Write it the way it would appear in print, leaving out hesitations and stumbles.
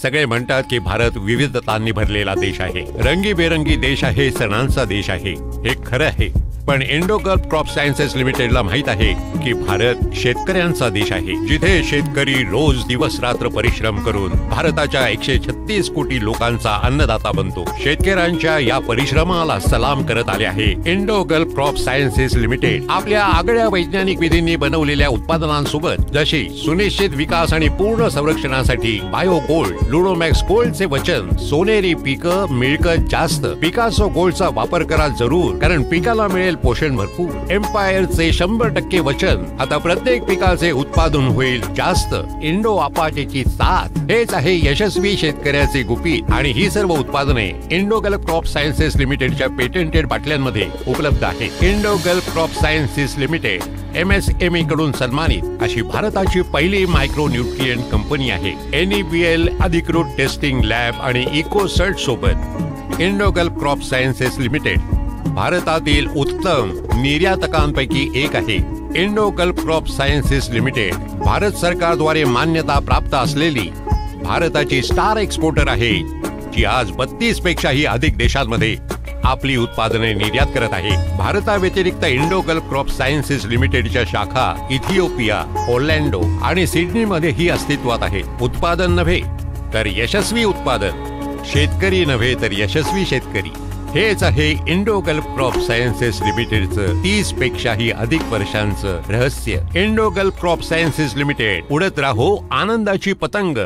सगळे म्हणतात की भारत विविधतांनी भरलेला देश आहे, रंगीबेरंगी देश आहे, सणांचा देश आहे. हे खरं आहे, पण इंडो गल्फ क्रॉप सायन्सेस लिमिटेडला माहित आहे की भारत शेतकऱ्यांचा देश आहे, जिथे शेतकरी रोज दिवस रात्र परिश्रम करून भारताच्या 136 कोटी लोकांचा अन्नदाता बनतो. शेतकऱ्यांच्या या परिश्रमाला सलाम करत आले आहे. Indo gulf crop sciences limited आपल्या आगळ्या वैज्ञानिक विधींनी बनवलेल्या उत्पादनांसोबत, जशी सुनिश्चित विकास आणि पूर्ण संरक्षणासाठी बायो गोल्ड, लुडोमॅक्स गोल्डचे वचन, सोनेरी पिकं मिळकत जास्त, पिकासो गोल्डचा वापर करा जरूर, कारण पिकाला मिळेल पोषण भरपूर. एम्पायरचे 100% वचन, आता प्रत्येक पिकाचे उत्पादन होईल जास्त. इंडो आपाचेची साथ, हेच आहे यशस्वी शेतकऱ्याचे गुपित. आणि ही सर्व उत्पादने इंडो गल्फ क्रॉप सायन्सेस लिमिटेडच्या पेटेंटेड बाटल्यांमध्ये उपलब्ध आहेत. Indo gulf crop sciences limited MSME कडून सन्मानित अशी भारताची पहिली मायक्रो न्यूट्रिएंट कंपनी आहे. NABL अधिकृत टेस्टिंग लॅब आणि इकोसर्ट सोबत Indo gulf crop sciences limited भारतातील उत्तम निर्यातकांपैकी एक आहे. Indo gulf crop sciences limited Bharat सरकारद्वारे मान्यता प्राप्त असलेली भारताची स्टार एक्सपोर्टर आहे, जी आज 32 पेक्षाही अधिक देशांमध्ये आपली उत्पादने निर्यात करत आहे. भारताव्यतिरिक्त इंडो गल्फ क्रॉप सायन्सेस लिमिटेडच्या शाखा इथिओपिया, ओर्लॅंडो आणि सिडनीमध्येही अस्तित्वात आहेत. उत्पादन नव्हे तर यशस्वी उत्पादन, शेतकरी नव्हे तर यशस्वी शेतकरी, हेच आहे इंडो गल्फ क्रॉप सायन्सेस लिमिटेडचं 30 पेक्षाही अधिक वर्षांचं रहस्य. Indo gulf crop sciences limited, उडत राहो आनंदाची पतंग.